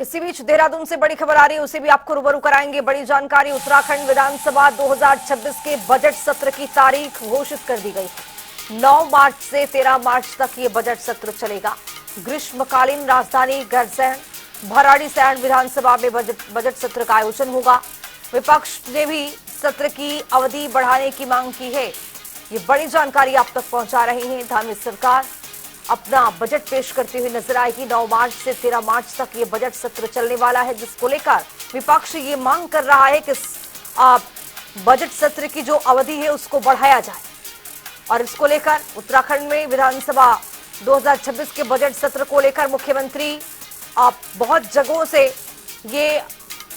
इसी बीच देहरादून से बड़ी खबर आ रही है, उसे भी आपको रूबरू कराएंगे। बड़ी जानकारी, उत्तराखंड विधानसभा 2026 के बजट सत्र की तारीख घोषित कर दी गई है। 9 मार्च से 13 मार्च तक ये बजट सत्र चलेगा। ग्रीष्मकालीन राजधानी गैरसैंण भराड़ीसैंण विधानसभा में बजट सत्र का आयोजन होगा। विपक्ष ने भी सत्र की अवधि बढ़ाने की मांग की है। ये बड़ी जानकारी आप तक पहुंचा रही है। धामी सरकार अपना बजट पेश करते हुए नजर आएगी। 9 मार्च से 13 मार्च तक ये बजट सत्र चलने वाला है, जिसको लेकर विपक्ष ये मांग कर रहा है कि बजट सत्र की जो अवधि है उसको बढ़ाया जाए। और इसको लेकर उत्तराखंड में विधानसभा 2026 के बजट सत्र को लेकर मुख्यमंत्री बहुत जगहों से ये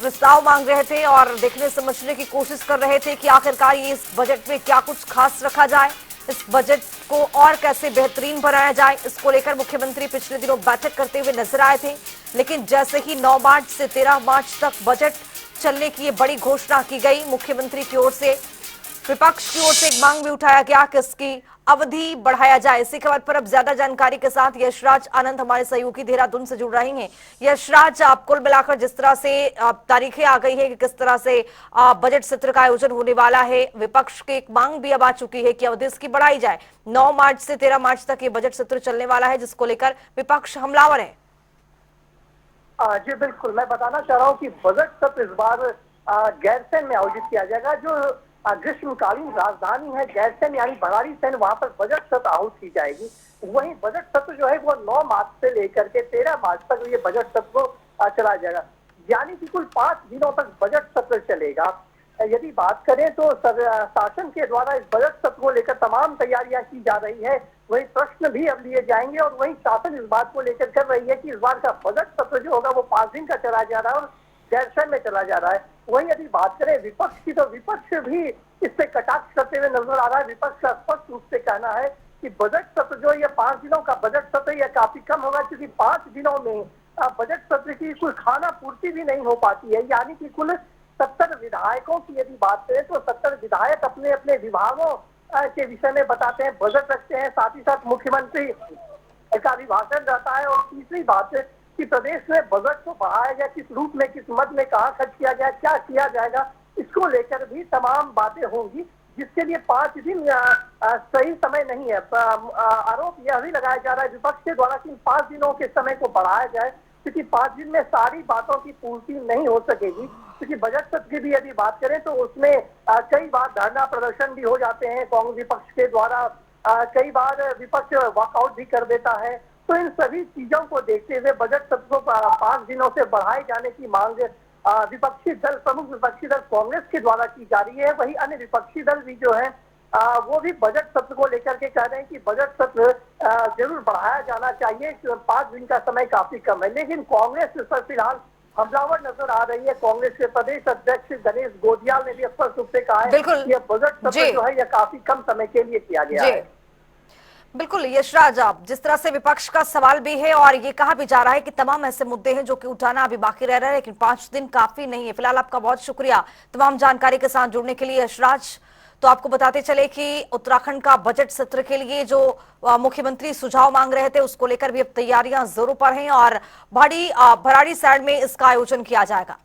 प्रस्ताव मांग रहे थे और देखने समझने की कोशिश कर रहे थे कि आखिरकार ये इस बजट में क्या कुछ खास रखा जाए, इस बजट को और कैसे बेहतरीन बनाया जाए। इसको लेकर मुख्यमंत्री पिछले दिनों बैठक करते हुए नजर आए थे, लेकिन जैसे ही 9 मार्च से 13 मार्च तक बजट चलने की ये बड़ी घोषणा की गई मुख्यमंत्री की ओर से, विपक्ष की ओर से एक मांग भी उठाया गया कि इसकी अवधि बढ़ाया जाए। इसी खबर पर अब ज्यादा जानकारी के साथ यशराज आनंद हमारे सहयोगी देहरादून से जुड़ रही हैं। यशराज, आप कुल मिलाकर जिस तरह से तारीखें आ गई है कि किस तरह से बजट सत्र का आयोजन होने वाला है, विपक्ष की एक मांग भी अब आ चुकी है कि अवधि इसकी बढ़ाई जाए। 9 मार्च से 13 मार्च तक ये बजट सत्र चलने वाला है, जिसको लेकर विपक्ष हमलावर है। जी बिल्कुल, मैं बताना चाह रहा हूँ कि बजट सत्र इस बार गैरसैंण में आयोजित किया जाएगा। जो ग्रीष्मकालीन राजधानी है गैरसैंण यानी भराड़ीसैंण, वहां पर बजट सत्र आयोजित की जाएगी। वहीं बजट सत्र जो है वो 9 मार्च से लेकर के 13 मार्च तक ये बजट सत्र को चलाया जाएगा, यानी कि कुल 5 दिनों तक बजट सत्र चलेगा। यदि बात करें तो शासन के द्वारा इस बजट सत्र को लेकर तमाम तैयारियां की जा रही है। वही प्रश्न भी अब लिए जाएंगे और वही शासन इस बात को लेकर कर रही है कि इस बार का बजट सत्र जो होगा वो 5 दिन का चला जा रहा है और गैरसैंण में चला जा रहा है। वहीं यदि बात करें विपक्ष की, तो विपक्ष भी इस पे कटाक्ष करते हुए नजर आ रहा है। विपक्ष का स्पष्ट रूप से कहना है कि बजट सत्र जो ये 5 दिनों का बजट सत्र यह काफी कम होगा, क्योंकि 5 दिनों में बजट सत्र की कुल खाना पूर्ति भी नहीं हो पाती है। यानी कि कुल 70 विधायकों की यदि बात करें तो 70 विधायक अपने अपने विभागों के विषय में बताते हैं, बजट रखते हैं, साथ ही साथ मुख्यमंत्री का भी भाषण रहता है। और तीसरी बात है कि प्रदेश में बजट को बढ़ाया गया, किस रूप में, किस मद में, कहाँ खर्च किया गया, क्या किया जाएगा, इसको लेकर भी तमाम बातें होंगी, जिसके लिए 5 दिन सही समय नहीं है। आरोप यह भी लगाया जा रहा है विपक्ष के द्वारा कि 5 दिनों के समय को बढ़ाया जाए, क्योंकि 5 दिन में सारी बातों की पूर्ति नहीं हो सकेगी। क्योंकि बजट सत्र की भी यदि बात करें तो उसमें कई बार धरना प्रदर्शन भी हो जाते हैं कांग्रेस विपक्ष के द्वारा, कई बार विपक्ष वॉकआउट भी कर देता है। तो इन सभी चीजों को देखते हुए बजट सत्र को 5 दिनों से बढ़ाए जाने की मांग विपक्षी दल, प्रमुख विपक्षी दल कांग्रेस के द्वारा की जा रही है। वही अन्य विपक्षी दल भी जो है वो भी बजट सत्र को लेकर के कह रहे हैं कि बजट सत्र जरूर बढ़ाया जाना चाहिए, 5 दिन का समय काफी कम है। लेकिन कांग्रेस इस पर फिलहाल हमलावर नजर आ रही है। कांग्रेस के प्रदेश अध्यक्ष गणेश गोदियाल ने भी स्पष्ट रूप से कहा है कि बजट सत्र जो है यह काफी कम समय के लिए किया गया है। बिल्कुल यशराज, आप जिस तरह से विपक्ष का सवाल भी है और ये कहा भी जा रहा है कि तमाम ऐसे मुद्दे हैं जो कि उठाना अभी बाकी रह रहा है, लेकिन 5 दिन काफी नहीं है। फिलहाल आपका बहुत शुक्रिया तमाम जानकारी के साथ जुड़ने के लिए यशराज। तो आपको बताते चले कि उत्तराखंड का बजट सत्र के लिए जो मुख्यमंत्री सुझाव मांग रहे थे उसको लेकर भी अब तैयारियां जोरों पर हैं और भराड़ीसैंण में इसका आयोजन किया जाएगा।